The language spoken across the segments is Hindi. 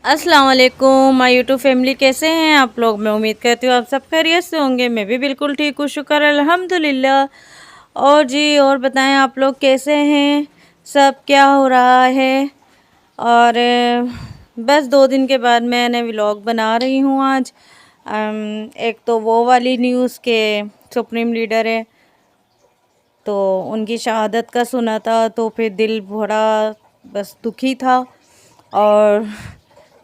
अस्सलाम वालेकुम माय यूट्यूब फैमिली, कैसे हैं आप लोग। मैं उम्मीद करती हूँ आप सब खैरियत से होंगे। मैं भी बिल्कुल ठीक हूँ, शुक्र अल्हम्दुलिल्लाह। और जी, और बताएं आप लोग कैसे हैं, सब क्या हो रहा है। और बस 2 दिन के बाद मैंने व्लॉग बना रही हूँ आज। एक तो वो वाली न्यूज़ के सुप्रीम लीडर है, तो उनकी शहादत का सुना था, तो फिर दिल बड़ा बस दुखी था। और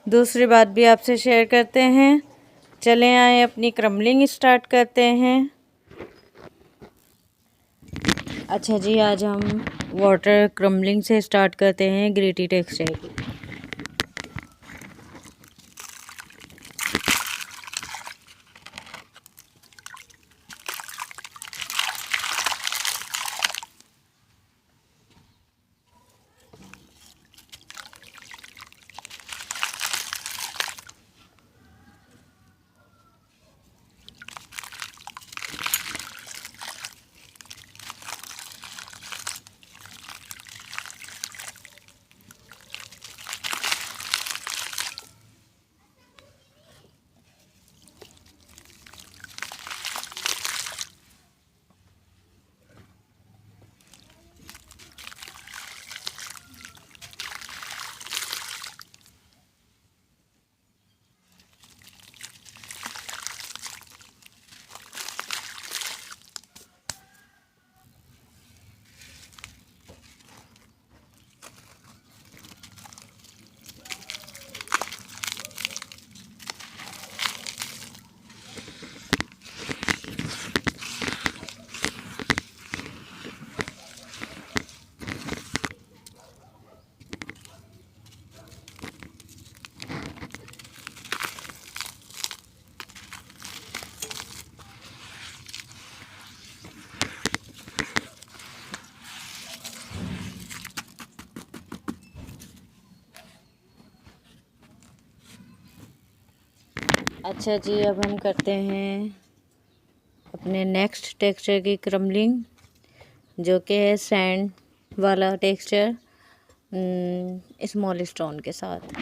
दूसरी बात भी आपसे शेयर करते हैं। चले आए अपनी क्रम्बलिंग स्टार्ट करते हैं। अच्छा जी, आज हम वाटर क्रम्बलिंग से स्टार्ट करते हैं ग्रेटी टेक्सचर की। अच्छा जी, अब हम करते हैं अपने नेक्स्ट टेक्सचर की क्रम्बलिंग, जो कि है सैंड वाला टेक्सचर स्मॉल स्टोन के साथ।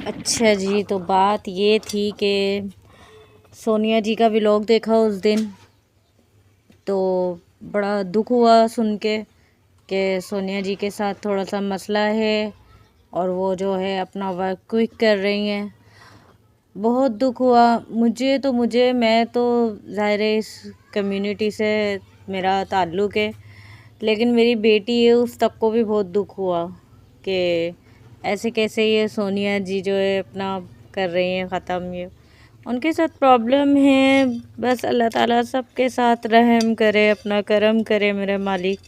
अच्छा जी, तो बात ये थी कि सोनिया जी का व्लॉग देखा उस दिन, तो बड़ा दुख हुआ सुन के कि सोनिया जी के साथ थोड़ा सा मसला है और वो जो है अपना वर्क क्विक कर रही हैं। बहुत दुख हुआ मुझे मैं तो ज़ाहिर है इस कम्युनिटी से मेरा ताल्लुक़ है, लेकिन मेरी बेटी है उस तक को भी बहुत दुख हुआ कि ऐसे कैसे ये सोनिया जी जो है अपना कर रही हैं ख़त्म। ये उनके साथ प्रॉब्लम है, बस अल्लाह ताला सबके साथ रहम करे, अपना करम करे मेरे मालिक।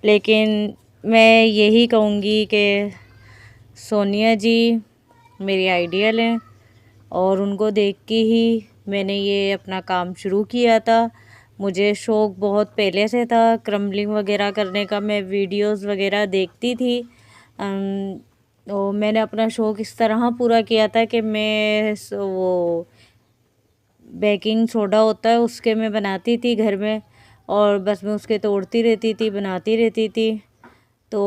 लेकिन मैं यही कहूँगी कि सोनिया जी मेरी आइडियल हैं और उनको देख के ही मैंने ये अपना काम शुरू किया था। मुझे शौक़ बहुत पहले से था क्रम्बलिंग वगैरह करने का, मैं वीडियोस वगैरह देखती थी। तो मैंने अपना शौक़ इस तरह पूरा किया था कि मैं वो बेकिंग सोडा होता है उसके मैं बनाती थी घर में, और बस मैं उसके तोड़ती रहती थी, बनाती रहती थी। तो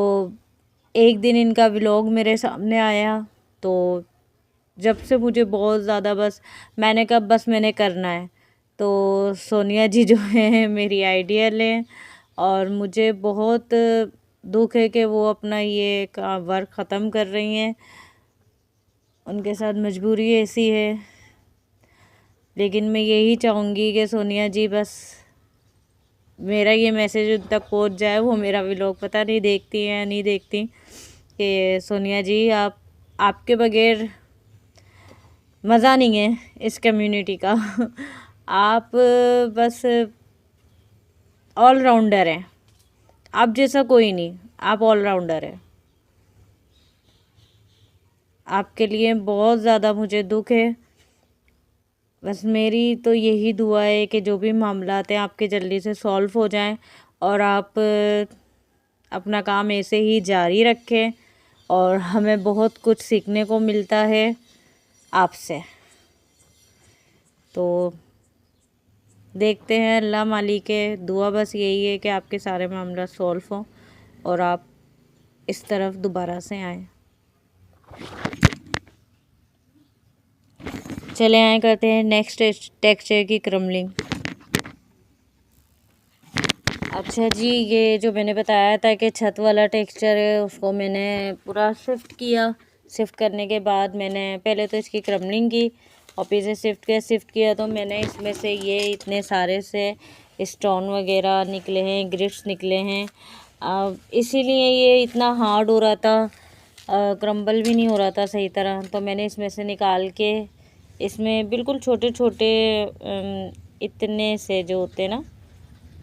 एक दिन इनका व्लॉग मेरे सामने आया, तो जब से मुझे बहुत ज़्यादा बस मैंने कहा बस मैंने करना है। तो सोनिया जी जो है मेरी आइडियल हैं और मुझे बहुत दुख है कि वो अपना ये वर्क ख़त्म कर रही हैं, उनके साथ मजबूरी ऐसी है। लेकिन मैं यही चाहूँगी कि सोनिया जी बस मेरा ये मैसेज उन तक पहुँच जाए। वो मेरा व्लॉग पता नहीं देखती हैं या नहीं देखती, कि सोनिया जी आपके बगैर मज़ा नहीं है इस कम्युनिटी का। आप बस ऑलराउंडर हैं, आप जैसा कोई नहीं, आप ऑलराउंडर हैं। आपके लिए बहुत ज़्यादा मुझे दुख है। बस मेरी तो यही दुआ है कि जो भी मामलात हैं आपके जल्दी से सॉल्व हो जाएं और आप अपना काम ऐसे ही जारी रखें। और हमें बहुत कुछ सीखने को मिलता है आपसे। तो देखते हैं, अल्लाह मालिक है। दुआ बस यही है कि आपके सारे मामला सॉल्व हों और आप इस तरफ दोबारा से आएँ। चले आए करते हैं नेक्स्ट टेक्सचर की क्रमलिंग। अच्छा जी, ये जो मैंने बताया था कि छत वाला टेक्सचर है, उसको मैंने पूरा शिफ्ट किया। शिफ्ट करने के बाद मैंने पहले तो इसकी क्रमलिंग की और फिर से शिफ्ट किया तो मैंने इसमें से ये इतने सारे से स्टोन वगैरह निकले हैं, ग्रिट्स निकले हैं। इसीलिए ये इतना हार्ड हो रहा था, क्रम्बल भी नहीं हो रहा था सही तरह। तो मैंने इसमें से निकाल के इसमें बिल्कुल छोटे छोटे इतने से जो होते हैं ना,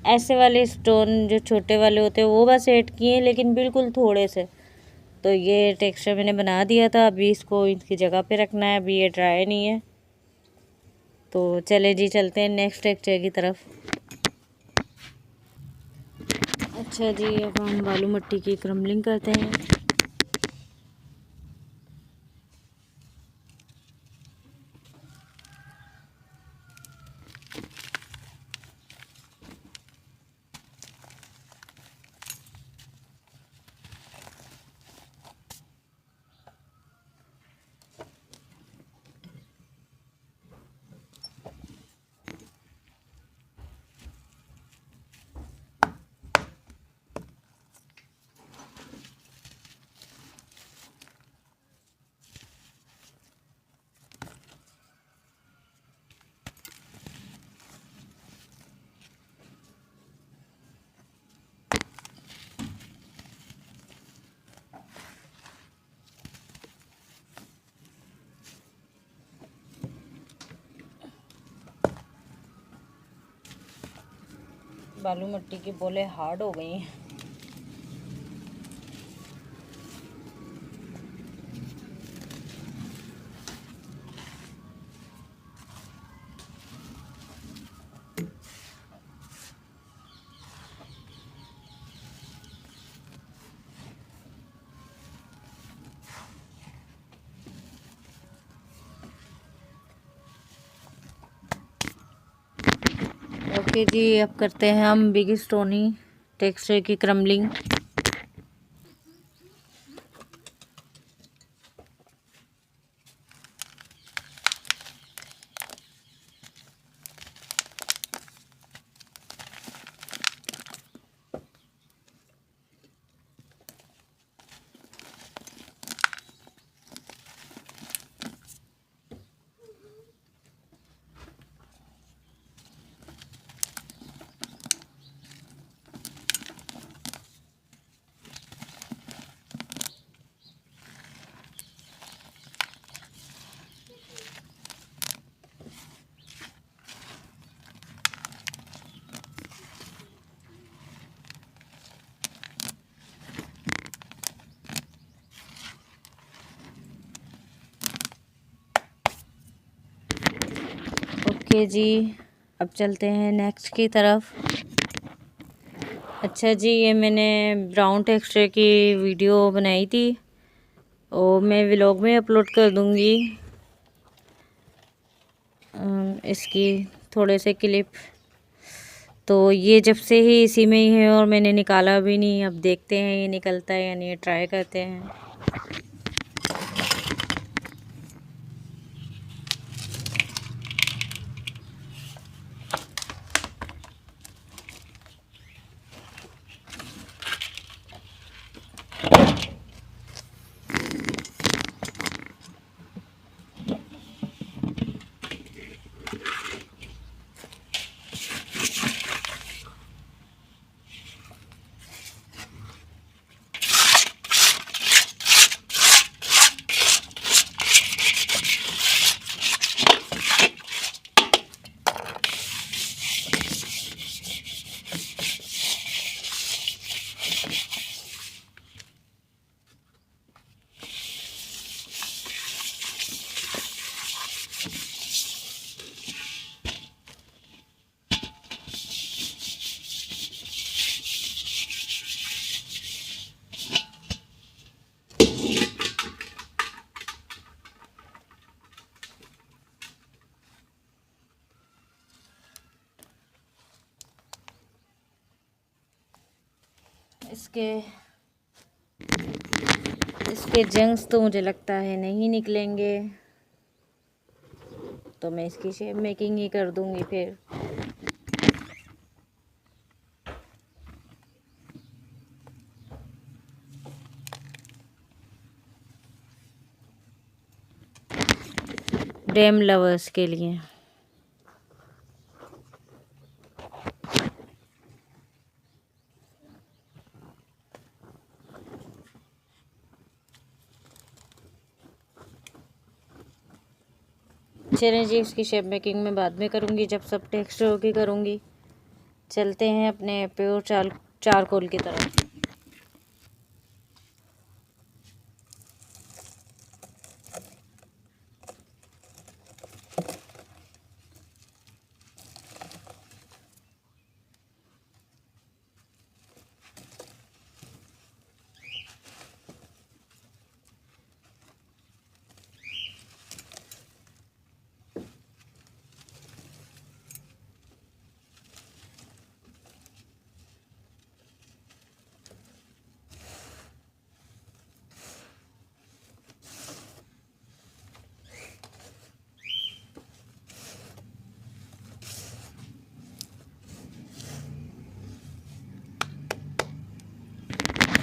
ऐसे वाले स्टोन जो छोटे वाले होते हैं वो बस ऐड किए, लेकिन बिल्कुल थोड़े से। तो ये टेक्सचर मैंने बना दिया था। अभी इसको इसकी जगह पे रखना है, अभी ये ड्राई नहीं है। तो चले जी, चलते हैं नेक्स्ट टेक्सचर की तरफ। अच्छा जी, अब हम बालू मिट्टी की क्रमलिंग करते हैं। बालू मिट्टी की बोले हार्ड हो गई हैं। ओके जी, अब करते हैं हम बिग स्टोनी टेक्सचर की क्रमलिंग। ओके जी, अब चलते हैं नेक्स्ट की तरफ। अच्छा जी, ये मैंने ब्राउन टेक्सचर की वीडियो बनाई थी और मैं व्लॉग में अपलोड कर दूँगी इसकी थोड़े से क्लिप। तो ये जब से ही इसी में ही है और मैंने निकाला भी नहीं। अब देखते हैं ये निकलता है या नहीं, ट्राई करते हैं। इसके इसके जंग्स तो मुझे लगता है नहीं निकलेंगे, तो मैं इसकी शेप मेकिंग ही कर दूंगी फिर। डेम लवर्स के लिए। चलें जी, इसकी शेप मेकिंग मैं बाद में करूँगी, जब सब टेक्सचर की करूँगी। चलते हैं अपने प्योर चारकोल की तरफ।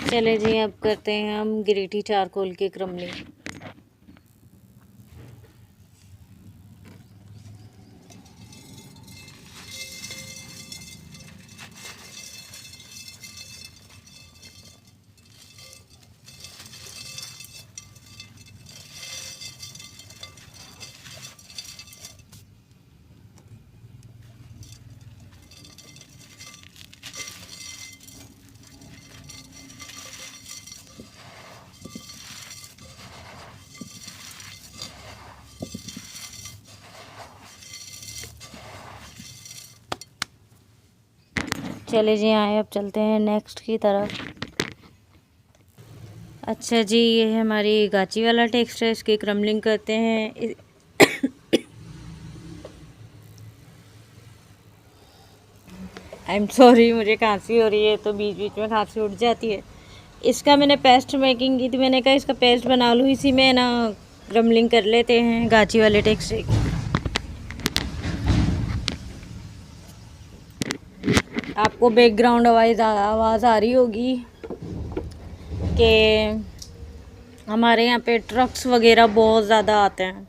चले जी, अब करते हैं हम गिरेटी चारकोल की क्रमलिंग। चले जी, आए अब चलते हैं नेक्स्ट की तरफ। अच्छा जी, ये है हमारी गाची वाला टेक्सचर, इसकी क्रमलिंग करते हैं। आई एम सॉरी, मुझे खांसी हो रही है तो बीच बीच में खांसी उठ जाती है। इसका मैंने पेस्ट मेकिंग की थी, मैंने कहा इसका पेस्ट बना लूँ, इसी में ना क्रमलिंग कर लेते हैं गाची वाले टेक्सचर की। आपको बैकग्राउंड आवाज़ आ रही होगी कि हमारे यहाँ पे ट्रक्स वगैरह बहुत ज़्यादा आते हैं।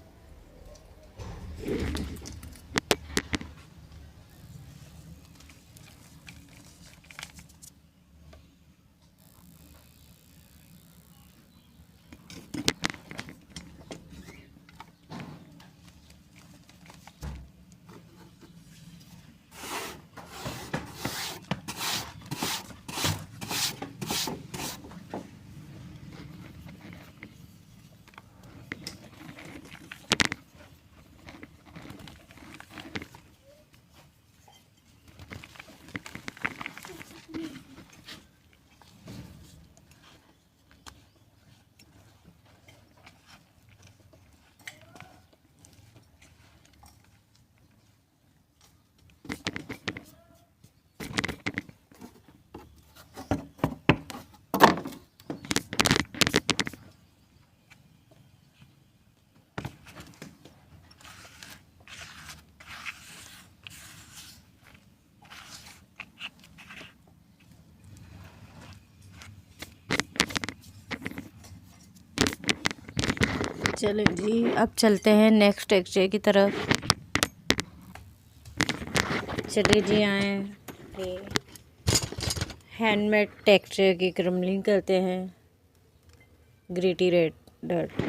चलें जी, अब चलते हैं नेक्स्ट टेक्सचर की तरफ। चलिए जी, आए हैंडमेड टेक्सचर की क्रमलिंग करते हैं ग्रिटी रेड डर्ट।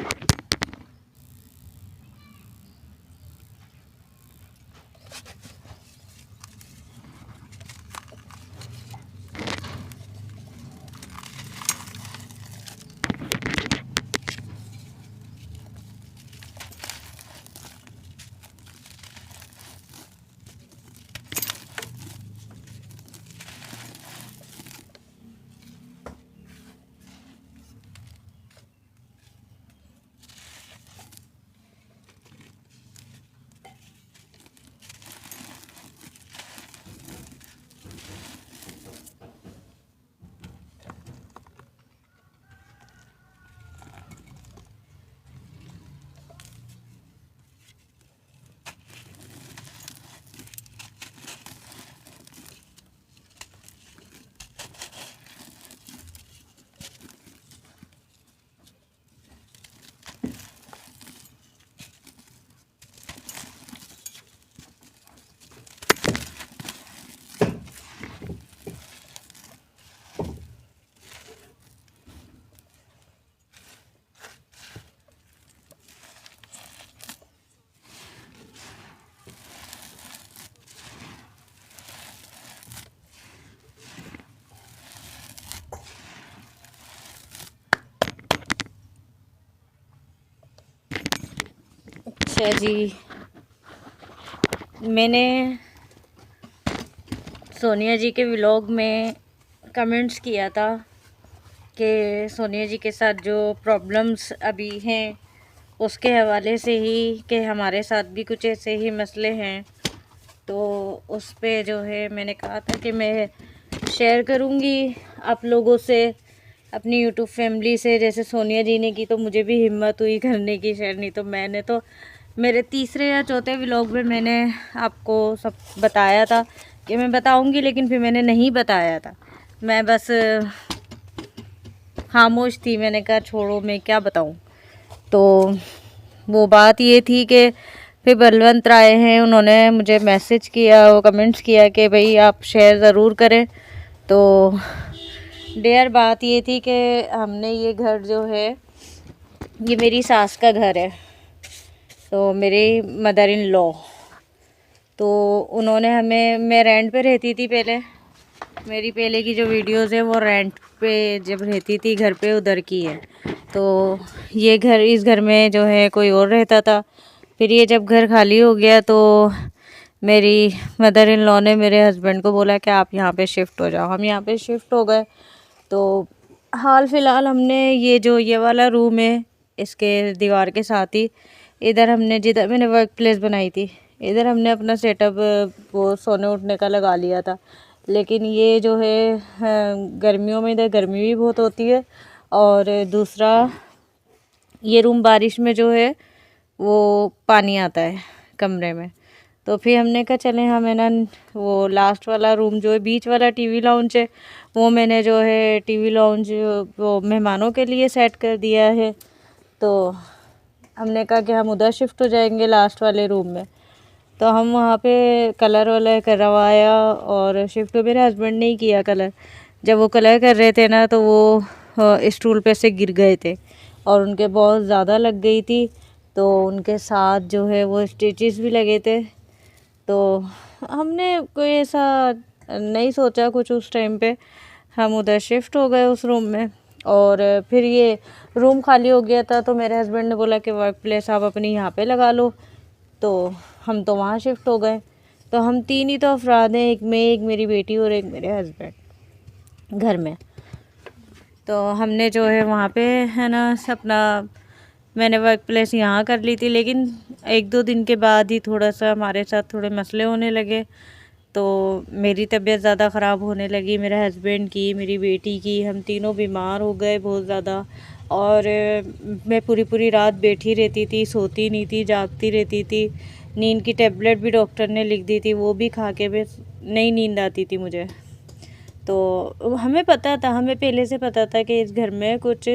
अच्छा जी, मैंने सोनिया जी के व्लॉग में कमेंट्स किया था कि सोनिया जी के साथ जो प्रॉब्लम्स अभी हैं उसके हवाले से ही कि हमारे साथ भी कुछ ऐसे ही मसले हैं, तो उस पे जो है मैंने कहा था कि मैं शेयर करूँगी आप लोगों से, अपनी यूट्यूब फैमिली से। जैसे सोनिया जी ने की तो मुझे भी हिम्मत हुई करने की शेयर, नहीं तो मैंने तो मेरे तीसरे या चौथे व्लॉग में मैंने आपको सब बताया था कि मैं बताऊंगी, लेकिन फिर मैंने नहीं बताया था। मैं बस खामोश थी, मैंने कहा छोड़ो मैं क्या बताऊं। तो वो बात ये थी कि फिर बलवंत राय हैं, उन्होंने मुझे मैसेज किया, वो कमेंट्स किया कि भाई आप शेयर ज़रूर करें। तो डियर बात ये थी कि हमने ये घर जो है ये मेरी सास का घर है, तो मेरी मदर इन लॉ, तो उन्होंने हमें, मैं रेंट पे रहती थी पहले, मेरी पहले की जो वीडियोस है वो रेंट पे जब रहती थी घर पे उधर की है। तो ये घर, इस घर में जो है कोई और रहता था। फिर ये जब घर खाली हो गया तो मेरी मदर इन लॉ ने मेरे हस्बैंड को बोला कि आप यहाँ पे शिफ्ट हो जाओ। हम यहाँ पे शिफ्ट हो गए। तो हाल फ़िलहाल हमने ये जो ये वाला रूम है इसके दीवार के साथ ही इधर हमने, जिधर मैंने वर्क प्लेस बनाई थी, इधर हमने अपना सेटअप वो सोने उठने का लगा लिया था। लेकिन ये जो है गर्मियों में इधर गर्मी भी बहुत होती है, और दूसरा ये रूम बारिश में जो है वो पानी आता है कमरे में। तो फिर हमने कहा चलें हम है ना, वो लास्ट वाला रूम जो है बीच वाला टीवी लाउंज है, वो मैंने जो है टीवी लाउंज वो मेहमानों के लिए सेट कर दिया है। तो हमने कहा कि हम उधर शिफ्ट हो जाएंगे लास्ट वाले रूम में। तो हम वहाँ पे कलर वलर करवाया और शिफ्ट मेरे हस्बैंड ने ही किया कलर। जब वो कलर कर रहे थे ना तो वो स्टूल पे से गिर गए थे और उनके बहुत ज़्यादा लग गई थी, तो उनके साथ जो है वो स्टिचेस भी लगे थे। तो हमने कोई ऐसा नहीं सोचा कुछ उस टाइम पे, हम उधर शिफ्ट हो गए उस रूम में। और फिर ये रूम खाली हो गया था तो मेरे हस्बैंड ने बोला कि वर्क प्लेस आप अपनी यहाँ पे लगा लो, तो हम तो वहाँ शिफ्ट हो गए। तो हम तीन ही तो अफराद हैं, एक मैं, एक मेरी बेटी और एक मेरे हस्बैंड घर में। तो हमने जो है वहाँ पे है ना अपना, मैंने वर्क प्लेस यहाँ कर ली थी, लेकिन एक दो दिन के बाद ही थोड़ा सा हमारे साथ थोड़े मसले होने लगे। तो मेरी तबीयत ज़्यादा ख़राब होने लगी, मेरे हस्बैंड की, मेरी बेटी की, हम तीनों बीमार हो गए बहुत ज़्यादा। और मैं पूरी पूरी रात बैठी रहती थी, सोती नहीं थी, जागती रहती थी। नींद की टेबलेट भी डॉक्टर ने लिख दी थी, वो भी खा के भी नहीं नींद आती थी मुझे। तो हमें पता था, हमें पहले से पता था कि इस घर में कुछ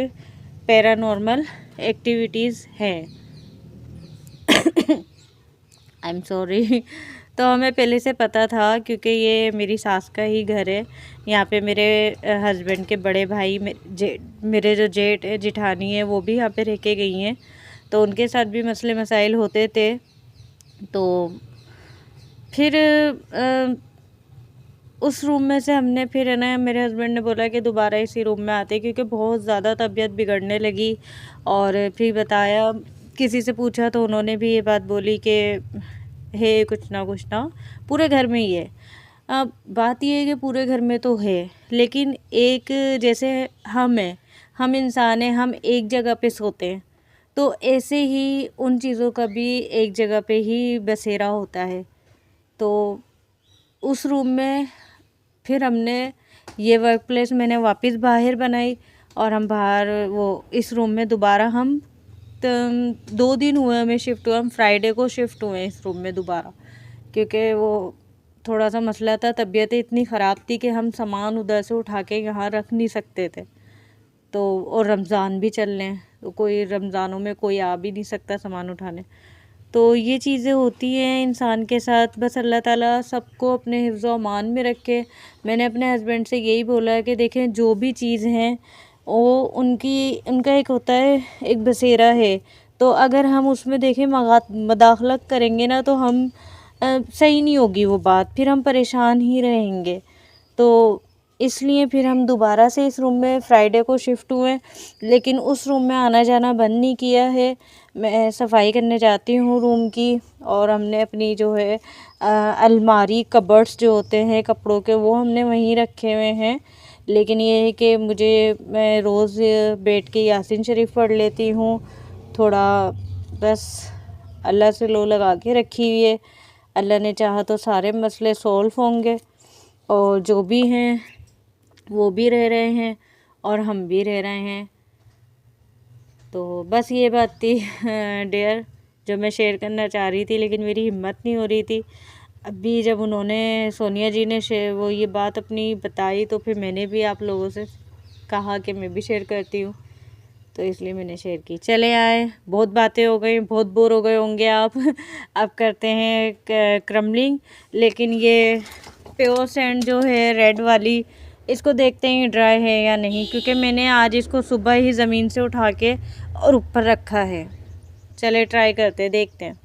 पैरानॉर्मल एक्टिविटीज़ हैं। I am sorry. तो हमें पहले से पता था क्योंकि ये मेरी सास का ही घर है। यहाँ पे मेरे हस्बैंड के बड़े भाई मेरे जो जेठ जिठानी है वो भी यहाँ पे रह के गई हैं, तो उनके साथ भी मसले मसाइल होते थे। तो फिर उस रूम में से हमने फिर है ना, मेरे हस्बैंड ने बोला कि दोबारा इसी रूम में आते, क्योंकि बहुत ज़्यादा तबीयत बिगड़ने लगी। और फिर बताया, किसी से पूछा तो उन्होंने भी ये बात बोली कि है कुछ ना पूरे घर में ही है। अब बात ये है कि पूरे घर में तो है, लेकिन एक जैसे हम इंसान हैं, हम एक जगह पे सोते हैं, तो ऐसे ही उन चीज़ों का भी एक जगह पे ही बसेरा होता है। तो उस रूम में फिर हमने ये वर्क प्लेस मैंने वापस बाहर बनाई, और हम बाहर वो इस रूम में दोबारा हम 2 दिन हुए हमें शिफ्ट हुए, हम फ्राइडे को शिफ्ट हुए इस रूम में दोबारा, क्योंकि वो थोड़ा सा मसला था, तबीयत इतनी ख़राब थी कि हम सामान उधर से उठा के यहाँ रख नहीं सकते थे। तो और रमज़ान भी चल रहे हैं, तो कोई रमज़ानों में कोई आ भी नहीं सकता सामान उठाने। तो ये चीज़ें होती हैं इंसान के साथ। बस अल्लाह ताला सबको अपने हिफ्ज़ व अमान में रखे। मैंने अपने हस्बैंड से यही बोला है कि देखें, जो भी चीज़ हैं वो उनका एक होता है, एक बसेरा है। तो अगर हम उसमें देखें मदाखलत करेंगे ना, तो हम सही नहीं होगी वो बात, फिर हम परेशान ही रहेंगे। तो इसलिए फिर हम दोबारा से इस रूम में फ्राइडे को शिफ्ट हुए, लेकिन उस रूम में आना जाना बंद नहीं किया है। मैं सफाई करने जाती हूँ रूम की, और हमने अपनी जो है अलमारी कबर्ड्स जो होते हैं कपड़ों के, वो हमने वहीं रखे हुए हैं। लेकिन ये है कि मैं रोज़ बैठ के यासीन शरीफ पढ़ लेती हूँ थोड़ा, बस अल्लाह से लो लगा के रखी हुई है। अल्लाह ने चाहा तो सारे मसले सॉल्व होंगे, और जो भी हैं वो भी रह रहे हैं और हम भी रह रहे हैं। तो बस ये बात थी डियर, जो मैं शेयर करना चाह रही थी, लेकिन मेरी हिम्मत नहीं हो रही थी। अभी जब उन्होंने सोनिया जी ने वो ये बात अपनी बताई, तो फिर मैंने भी आप लोगों से कहा कि मैं भी शेयर करती हूँ, तो इसलिए मैंने शेयर की। चले आए, बहुत बातें हो गई, बहुत बोर हो गए होंगे आप अब करते हैं क्रम्बलिंग। लेकिन ये प्योर सैंड जो है रेड वाली, इसको देखते हैं ड्राई है या नहीं, क्योंकि मैंने आज इसको सुबह ही ज़मीन से उठा के और ऊपर रखा है। चले ट्राई करते हैं, देखते हैं।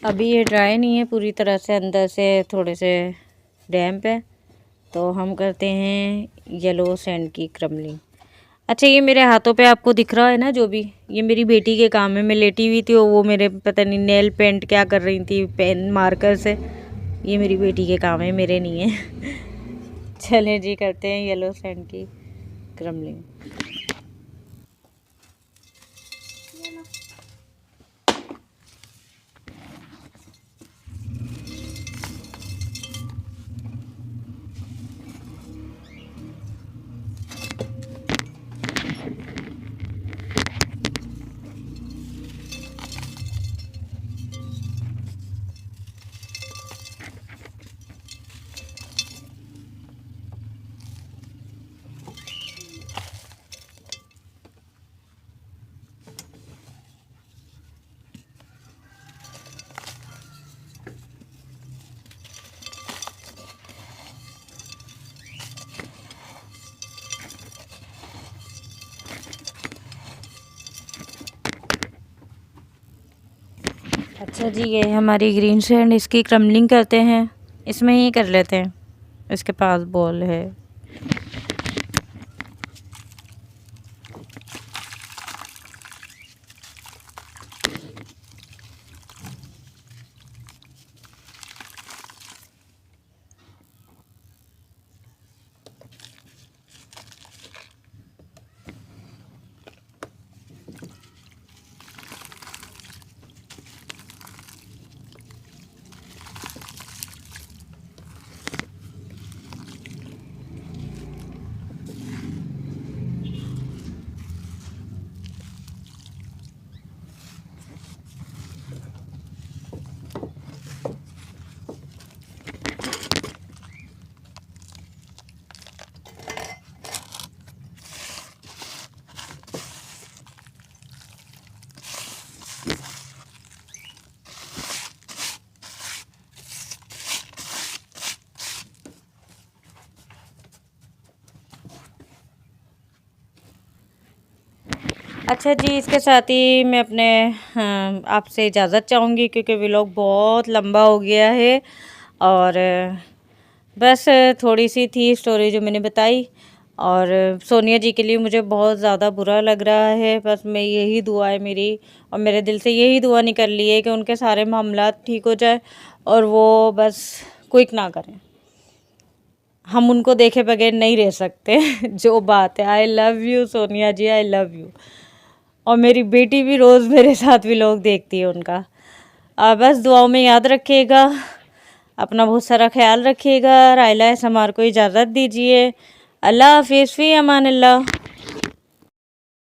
अभी ये ड्राई नहीं है पूरी तरह से, अंदर से थोड़े से डैम्प है, तो हम करते हैं येलो सैंड की क्रम्बलिंग। अच्छा, ये मेरे हाथों पे आपको दिख रहा है ना, जो भी ये मेरी बेटी के काम है। मैं लेटी हुई थी और वो मेरे पता नहीं नेल पेंट क्या कर रही थी पेन मार्कर से। ये मेरी बेटी के काम है, मेरे नहीं है चलें जी, करते हैं येलो सैंड की क्रम्बलिंग। अच्छा जी, ये हमारी ग्रीन सैंड, इसकी क्रम्बलिंग करते हैं, इसमें ही कर लेते हैं। इसके पास बॉल है। अच्छा जी, इसके साथ ही मैं अपने आपसे इजाज़त चाहूँगी, क्योंकि व्लॉग बहुत लंबा हो गया है। और बस थोड़ी सी थी स्टोरी जो मैंने बताई, और सोनिया जी के लिए मुझे बहुत ज़्यादा बुरा लग रहा है। बस मैं यही दुआ है मेरी, और मेरे दिल से यही दुआ निकल ली है कि उनके सारे मामलात ठीक हो जाए और वो बस क्विक ना करें। हम उनको देखे बगैर नहीं रह सकते जो बात है। I love you Sonia ji, I love you. और मेरी बेटी भी रोज़ मेरे साथ व्लॉग देखती है उनका। बस दुआओं में याद रखिएगा, अपना बहुत सारा ख्याल रखिएगा। राइला समार को इजाज़त दीजिए। अल्लाह हाफिज़, फ़ी अमान अल्लाह।